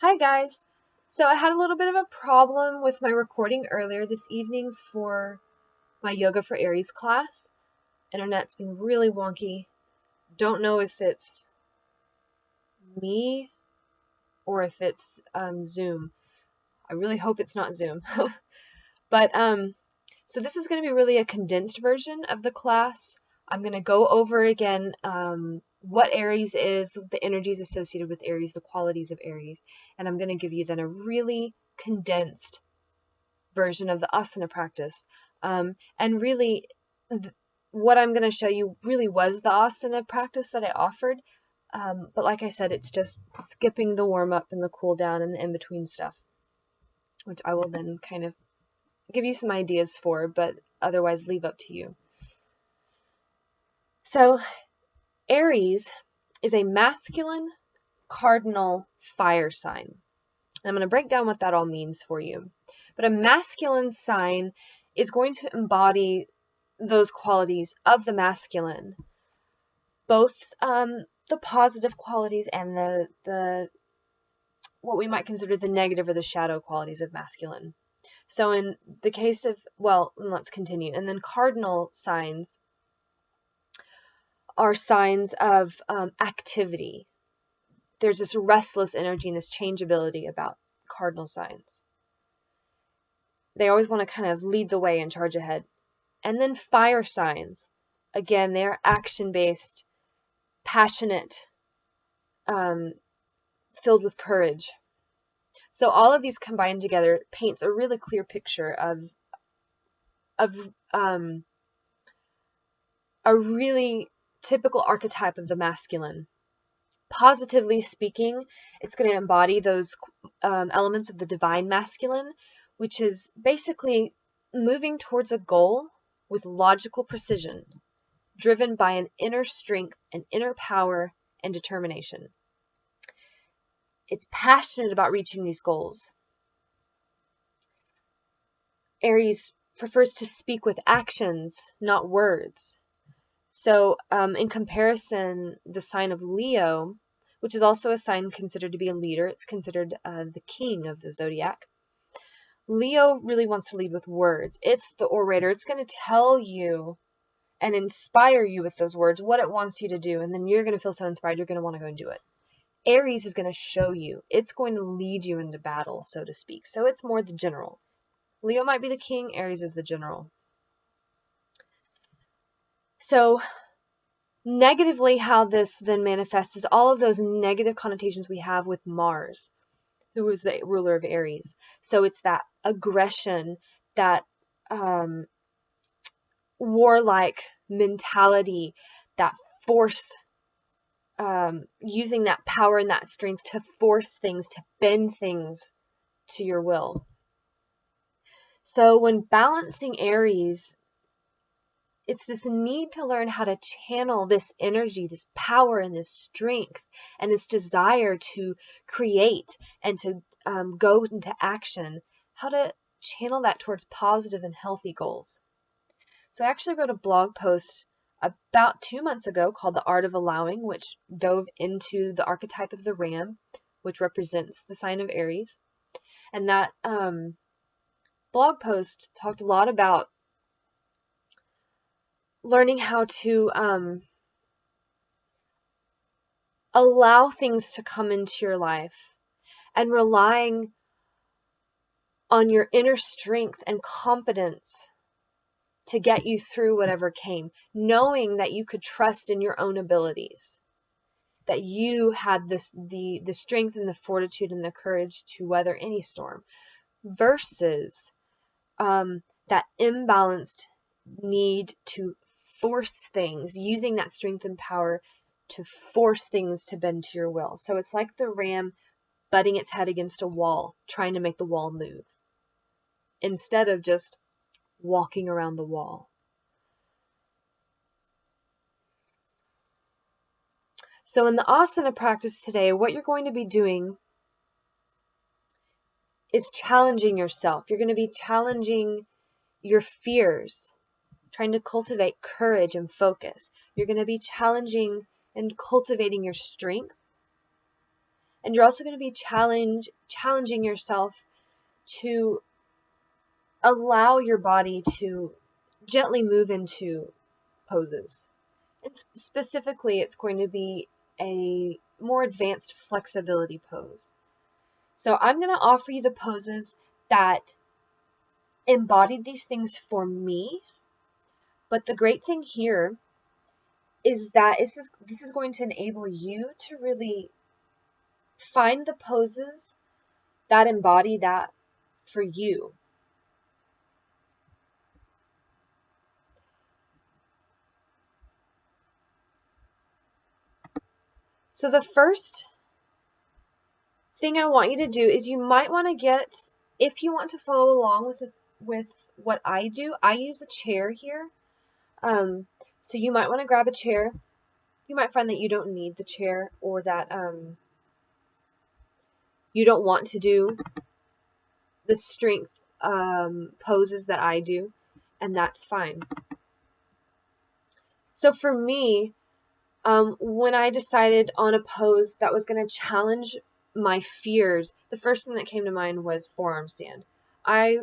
Hi guys! So I had a little bit of a problem with my recording earlier this evening for my Yoga for Aries class. Internet's been really wonky. Don't know if it's me or if it's Zoom. I really hope it's not Zoom. But so this is going to be really a condensed version of the class. I'm going to go over again what Aries is, the energies associated with Aries, the qualities of Aries, and I'm going to give you then a really condensed version of the asana practice. And really, what I'm going to show you really was the asana practice that I offered. But like I said, it's just skipping the warm up and the cool down and the in between stuff, which I will then kind of give you some ideas for, but otherwise leave up to you. So, Aries is a masculine cardinal fire sign. I'm going to break down what that all means for you. But a masculine sign is going to embody those qualities of the masculine, both the positive qualities and the what we might consider the negative or the shadow qualities of masculine. So in the case of, well, let's continue. And then cardinal signs are signs of activity. There's this restless energy and this changeability about cardinal signs. They always want to kind of lead the way and charge ahead. And then fire signs. Again, they are action-based, passionate, filled with courage. So all of these combined together paints a really clear picture of a really typical archetype of the masculine. Positively speaking, it's going to embody those elements of the divine masculine, which is basically moving towards a goal with logical precision, driven by an inner strength and inner power and determination. It's passionate about reaching these goals. Aries prefers to speak with actions, not words. So in comparison, the sign of Leo, which is also a sign considered to be a leader, it's considered the king of the zodiac. Leo really wants to lead with words. It's the orator. It's going to tell you and inspire you with those words what it wants you to do, and then you're going to feel so inspired you're going to want to go and do it. Aries is going to show you. It's going to lead you into battle, so to speak. So it's more the general. Leo might be the king, Aries is the general. So negatively, how this then manifests is all of those negative connotations we have with Mars, who is the ruler of Aries. So it's that aggression, that warlike mentality, that force, using that power and that strength to force things, to bend things to your will. So when balancing Aries, it's this need to learn how to channel this energy, this power and this strength and this desire to create and to go into action, how to channel that towards positive and healthy goals. So I actually wrote a blog post about 2 months ago called The Art of Allowing, which dove into the archetype of the ram, which represents the sign of Aries. And that blog post talked a lot about learning how to allow things to come into your life and relying on your inner strength and confidence to get you through whatever came, knowing that you could trust in your own abilities, that you had the strength and the fortitude and the courage to weather any storm, versus that imbalanced need to force things, using that strength and power to force things to bend to your will. So it's like the ram butting its head against a wall, trying to make the wall move, instead of just walking around the wall. So in the asana practice today, what you're going to be doing is challenging yourself. You're going to be challenging your fears, trying to cultivate courage and focus. You're going to be challenging and cultivating your strength And you're also going to be challenging yourself to allow your body to gently move into poses. And specifically, it's going to be a more advanced flexibility pose. So I'm going to offer you the poses that embodied these things for me. But the great thing here is that this is going to enable you to really find the poses that embody that for you. So the first thing I want you to do is you might want to get, if you want to follow along with what I do, I use a chair here. So you might want to grab a chair. You might find that you don't need the chair, or that you don't want to do the strength poses that I do, and that's fine. So for me, when I decided on a pose that was going to challenge my fears, the first thing that came to mind was forearm stand. I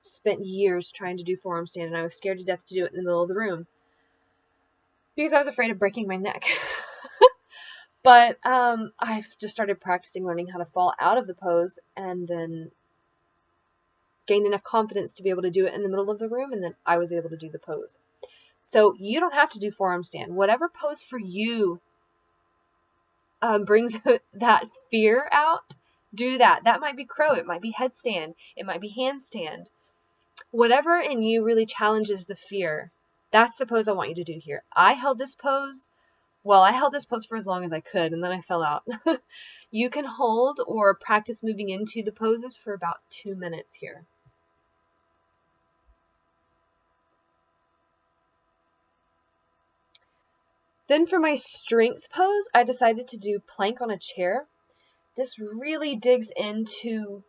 spent years trying to do forearm stand, and I was scared to death to do it in the middle of the room because I was afraid of breaking my neck. But I've just started practicing learning how to fall out of the pose, and then gained enough confidence to be able to do it in the middle of the room, and then I was able to do the pose. So you don't have to do forearm stand. Whatever pose for you brings that fear out, do that. That might be crow, it might be headstand, it might be handstand. Whatever in you really challenges the fear, that's the pose I want you to do here. I held this pose for as long as I could, and then I fell out. You can hold or practice moving into the poses for about 2 minutes here. Then for my strength pose, I decided to do plank on a chair. This really digs into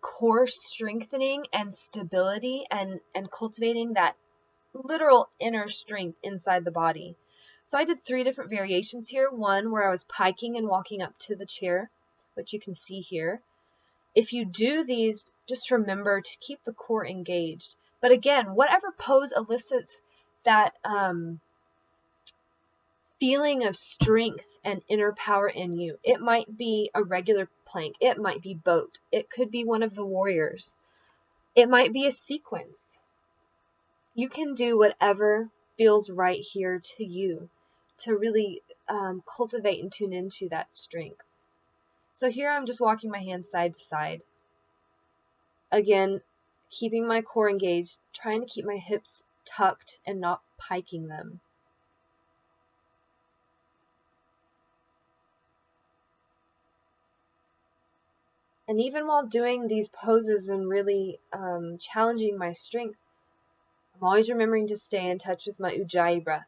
core strengthening and stability, and cultivating that literal inner strength inside the body. So I did 3 different variations here. One where I was piking and walking up to the chair, which you can see here. If you do these, just remember to keep the core engaged. But again, whatever pose elicits that feeling of strength and inner power in you. It might be a regular plank. It might be boat. It could be one of the warriors. It might be a sequence. You can do whatever feels right here to you to really cultivate and tune into that strength. So here I'm just walking my hands side to side. Again, keeping my core engaged, trying to keep my hips tucked and not piking them. And even while doing these poses and really challenging my strength, I'm always remembering to stay in touch with my Ujjayi breath.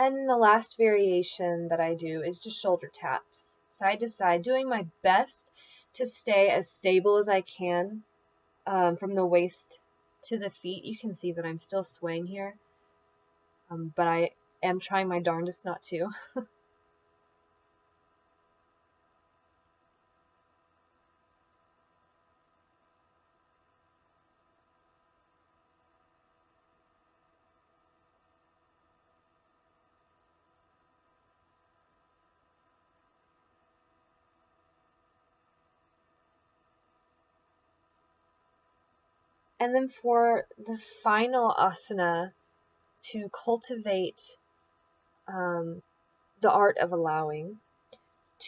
And the last variation that I do is just shoulder taps, side to side, doing my best to stay as stable as I can from the waist to the feet. You can see that I'm still swaying here, but I am trying my darndest not to. And then for the final asana, to cultivate the art of allowing,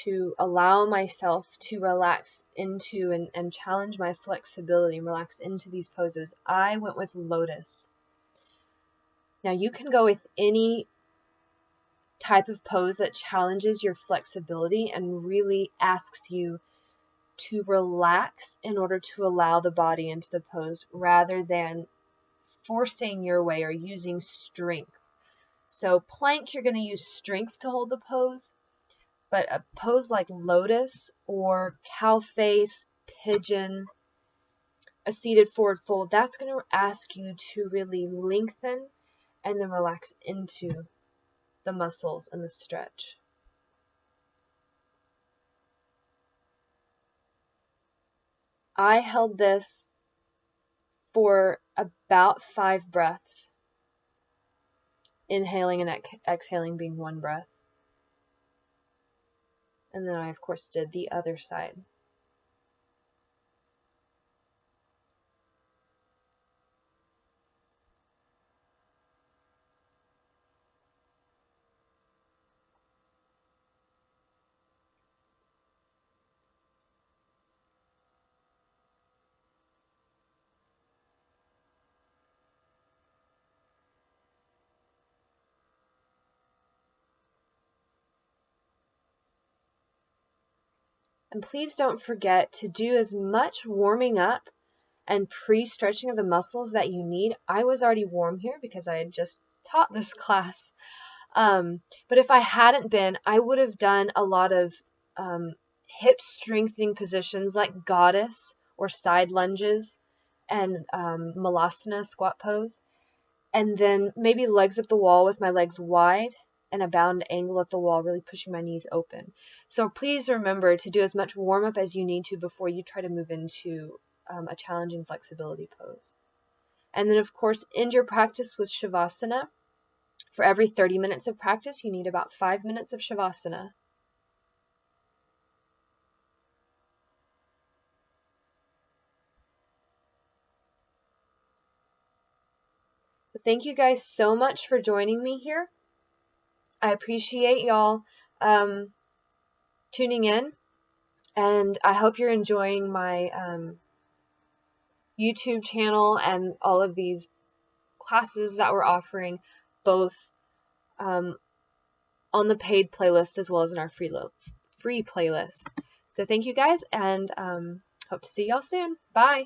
to allow myself to relax into and challenge my flexibility and relax into these poses, I went with lotus. Now you can go with any type of pose that challenges your flexibility and really asks you to relax in order to allow the body into the pose rather than forcing your way or using strength. So plank, you're going to use strength to hold the pose, but a pose like lotus or cow face, pigeon, a seated forward fold, that's going to ask you to really lengthen and then relax into the muscles and the stretch. I held this for about 5 breaths, inhaling and exhaling being 1 breath. And then I, of course, did the other side. And please don't forget to do as much warming up and pre-stretching of the muscles that you need. I was already warm here because I had just taught this class. But if I hadn't been, I would have done a lot of hip strengthening positions like goddess or side lunges and malasana squat pose. And then maybe legs up the wall with my legs wide and a bound angle at the wall, really pushing my knees open. So please remember to do as much warm up as you need to before you try to move into a challenging flexibility pose. And then, of course, end your practice with Shavasana. For every 30 minutes of practice, you need about 5 minutes of Shavasana. So thank you guys so much for joining me here. I appreciate y'all tuning in, and I hope you're enjoying my YouTube channel and all of these classes that we're offering, both on the paid playlist as well as in our free playlist. So thank you guys, and hope to see y'all soon. Bye.